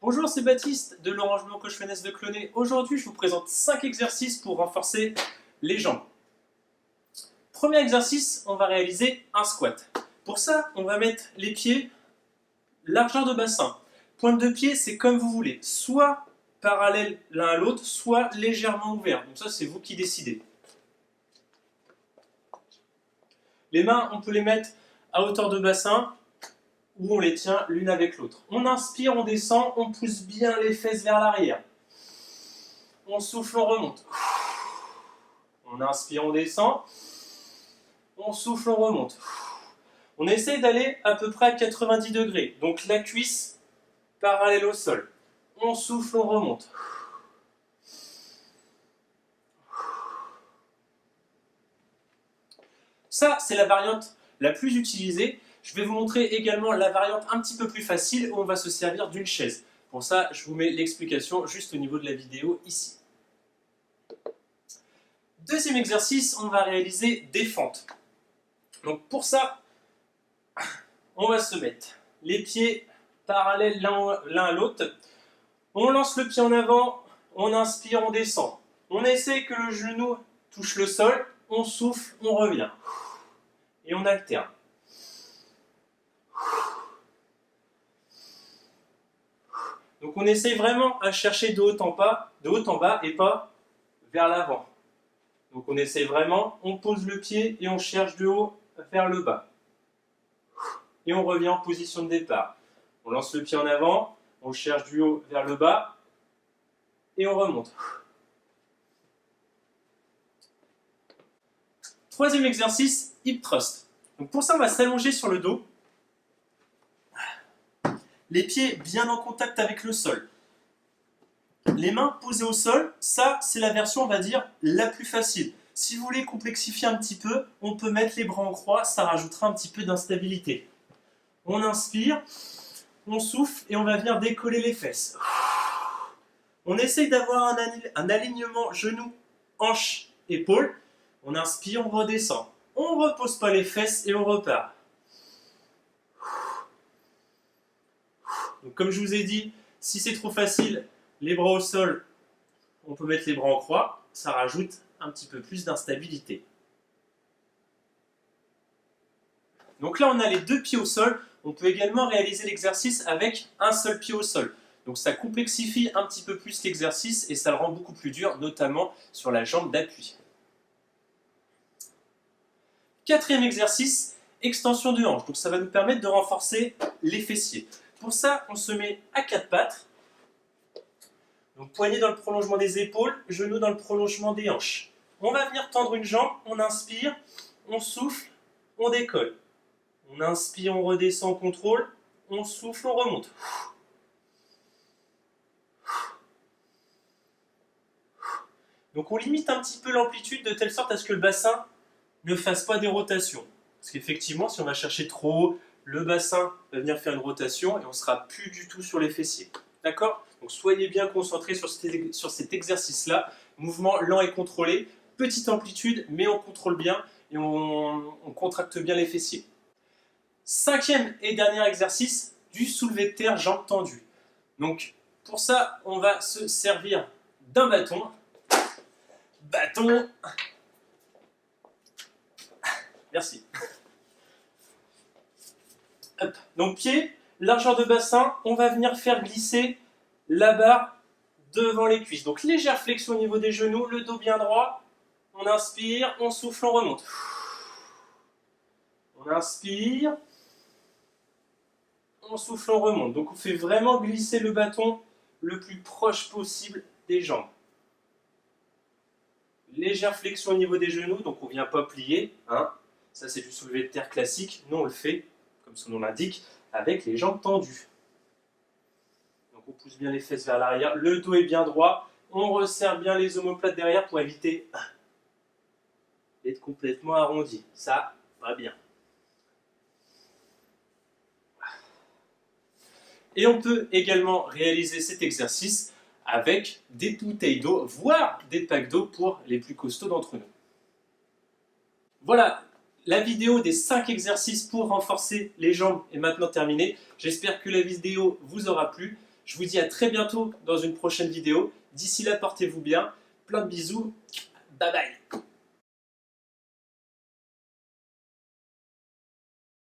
Bonjour, c'est Baptiste de l'Orangement Coach Fitness de Cloné. Aujourd'hui, je vous présente 5 exercices pour renforcer les jambes. Premier exercice, on va réaliser un squat. Pour ça, on va mettre les pieds largeur de bassin. Pointe de pied, c'est comme vous voulez, soit parallèle l'un à l'autre, soit légèrement ouvert. Donc ça, c'est vous qui décidez. Les mains, on peut les mettre à hauteur de bassin, où on les tient l'une avec l'autre. On inspire, on descend, on pousse bien les fesses vers l'arrière. On souffle, on remonte. On inspire, on descend. On souffle, on remonte. On essaye d'aller à peu près à 90 degrés. Donc la cuisse parallèle au sol. On souffle, on remonte. Ça, c'est la variante la plus utilisée. Je vais vous montrer également la variante un petit peu plus facile où on va se servir d'une chaise. Pour ça, je vous mets l'explication juste au niveau de la vidéo ici. Deuxième exercice, on va réaliser des fentes. Donc pour ça, on va se mettre les pieds parallèles l'un à l'autre. On lance le pied en avant, on inspire, on descend. On essaie que le genou touche le sol, on souffle, on revient. Et on alterne. Donc on essaye vraiment à chercher de haut en bas et pas vers l'avant. Donc on essaye vraiment, on pose le pied et on cherche de haut vers le bas. Et on revient en position de départ. On lance le pied en avant, on cherche du haut vers le bas et on remonte. Troisième exercice, hip thrust. Donc pour ça, on va s'allonger sur le dos. Les pieds bien en contact avec le sol. Les mains posées au sol, ça c'est la version on va dire la plus facile. Si vous voulez complexifier un petit peu, on peut mettre les bras en croix, ça rajoutera un petit peu d'instabilité. On inspire, on souffle et on va venir décoller les fesses. On essaye d'avoir un alignement genou, hanche, épaule. On inspire, on redescend. On ne repose pas les fesses et on repart. Donc comme je vous ai dit, si c'est trop facile, les bras au sol, on peut mettre les bras en croix, ça rajoute un petit peu plus d'instabilité. Donc là, on a les deux pieds au sol, on peut également réaliser l'exercice avec un seul pied au sol. Donc ça complexifie un petit peu plus l'exercice et ça le rend beaucoup plus dur, notamment sur la jambe d'appui. Quatrième exercice, extension de hanche. Donc ça va nous permettre de renforcer les fessiers. Pour ça, on se met à quatre pattes. Donc poignet dans le prolongement des épaules, genou dans le prolongement des hanches. On va venir tendre une jambe, on inspire, on souffle, on décolle. On inspire, on redescend, on contrôle, on souffle, on remonte. Donc on limite un petit peu l'amplitude de telle sorte à ce que le bassin ne fasse pas des rotations. Parce qu'effectivement, si on va chercher trop haut, le bassin va venir faire une rotation et on ne sera plus du tout sur les fessiers. D'accord? Donc soyez bien concentrés sur cet exercice-là. Mouvement lent et contrôlé, petite amplitude, mais on contrôle bien et on contracte bien les fessiers. Cinquième et dernier exercice, du soulevé de terre, jambes tendues. Donc pour ça, on va se servir d'un bâton. Bâton. Merci. Hop. Donc pied, largeur de bassin, on va venir faire glisser la barre devant les cuisses. Donc légère flexion au niveau des genoux, le dos bien droit. On inspire, on souffle, on remonte. On inspire, on souffle, on remonte. Donc on fait vraiment glisser le bâton le plus proche possible des jambes. Légère flexion au niveau des genoux, donc on ne vient pas plier. Hein. Ça c'est du soulevé de terre classique. Nous on le fait, comme son nom l'indique, avec les jambes tendues. Donc on pousse bien les fesses vers l'arrière, le dos est bien droit, on resserre bien les omoplates derrière pour éviter d'être complètement arrondi. Ça va bien. Et on peut également réaliser cet exercice avec des bouteilles d'eau, voire des packs d'eau pour les plus costauds d'entre nous. Voilà, la vidéo des 5 exercices pour renforcer les jambes est maintenant terminée. J'espère que la vidéo vous aura plu. Je vous dis à très bientôt dans une prochaine vidéo. D'ici là, portez-vous bien. Plein de bisous. Bye bye.